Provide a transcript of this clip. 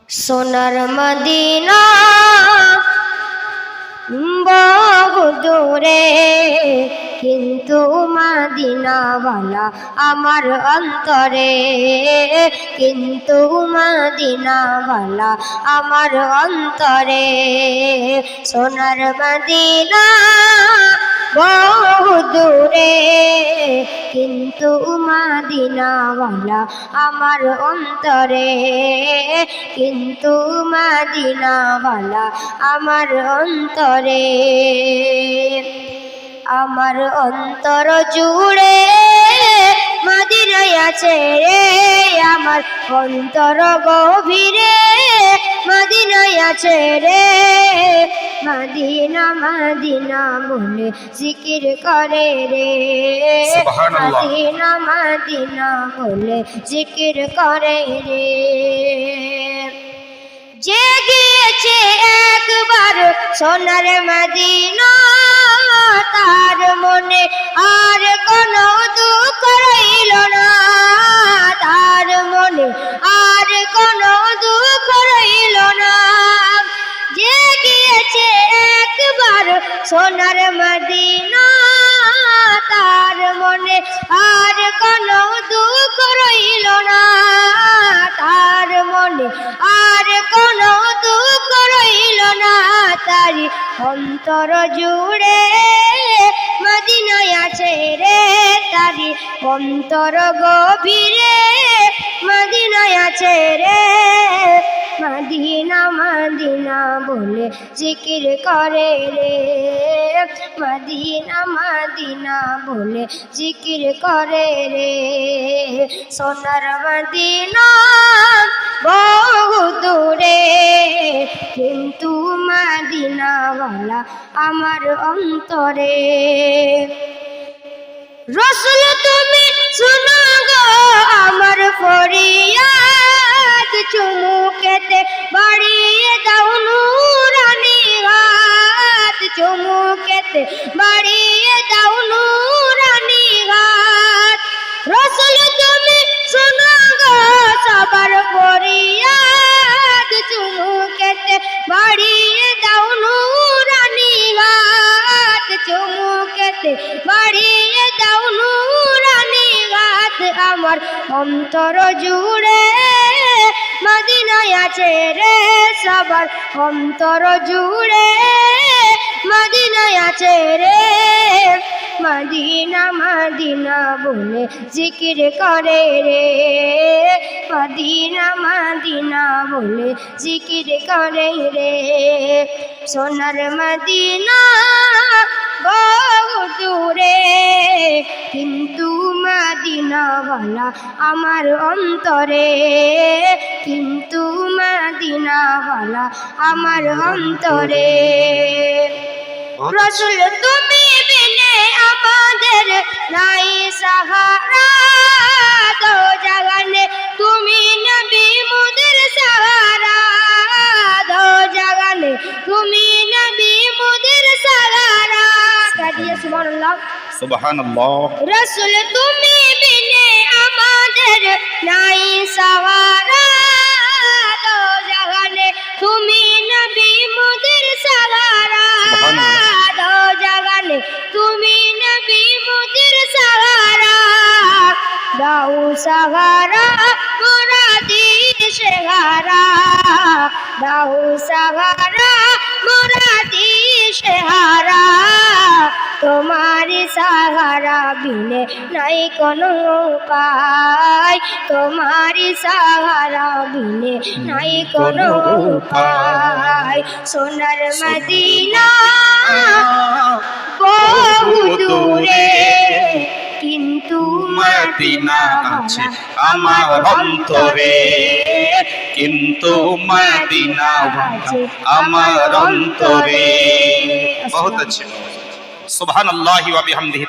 সোনার মদিনা বহু দূরে, কিন্তু মদিনাওয়ালা আমার অন্তরে, কিন্তু মদিনাওয়ালা আমার অন্তরে। সোনার মদিনা বহু দূরে, কিন্তু মদিনাওয়ালা আমার অন্তরে, কিন্তু মদিনাওয়ালা আমার অন্তরে। আমার অন্তর জুড়ে মদিনায় আছে রে, আমার অন্তর গভীরে মদিনায় আছে রে। মদিনা মদিনা বলে জিকির করে রে, মদিনা মদিনা বলে জিকির করে রে। যে গিয়েছে একবার সোনার মদিনা, তার মনে আর কোনো দুঃখ রইল না, তার মনে আর কোনো দুঃখ রইল না। যে গিয়েছে একবার সোনার মদিনা, তার মনে আর কোনো দুঃখ রইল না, তার মনে আর কোনো দুঃখ রইল না। তারি অন্তর জুড়ে মদিনায় আছে রে, তারি অন্তর গভীরে মদিনায় আছে রে। মদিনা মদিনা বলে জিকির করে রে, মদিনা মদিনা বলে জিকির করে রে। সোনার মদিনা বহু দূরে, কিন্তু মদিনাওয়ালা আমার অন্তরে। রাসূল তুমি শোনো গো আমার ফরিয়াদ, চুমুকেতে বাড়িয়ে দাও নূরানি হাত, চুমুকেতে বাড়িয়ে দাও নূরানি হাত। রাসূল তুমি শোনো গো সবার ফরিয়াদ, চুমুকেতে বাড়িয়ে দাও নূরানি হাত, চুমুকেতে বাড়িয়ে দাও নূরানি হাত। আমার অন্তর জুড়ে মদিনায় আছে রে, সবার অন্তর জুড়ে মদিনায় আছে রে। মদিনা মদিনা বলে জিকির করে রে, মদিনা মদিনা বলে জিকির করে রে। সোনার মদিনা বহু দূরে, কিন্তু মদিনাওয়ালা আমার অন্তরে, কিন্তু মদিনাওয়ালা আমার অন্তরে। রাসূল তুমি বিনে আমাদের নাই সাহারা, দো জাগানে তুমি নবী মুদের সাহারা, দো জাগানে তুমি নবী মুদের সাহারা। কাদিয়ে সুবহানাল্লাহ সুবহানাল্লাহ। রাসূল তুমি বিনে আমাদের নাই সাহারা, দো জাগানে তুমি নবী মুদের সাহারা, দো জাগানে তুমি নবী মুদের সাহারা। দাও সাহারা মোরা দিশে হারা, দাও সাহারা মোরা দিশে হারা। তোমারি সাহারা বিনে নাই কোনো উপায়, তোমারি সাহারা বিনে নাই কোনো উপায়। সোনার মদিনা বহু দূরে, কিন্তু মদিনা আছে আমার অন্তরে, কিন্তু মদিনা আছে আমার অন্তরে। বহুত अच्छे। সুবহানাল্লাহি ওয়া বিহামদিহি।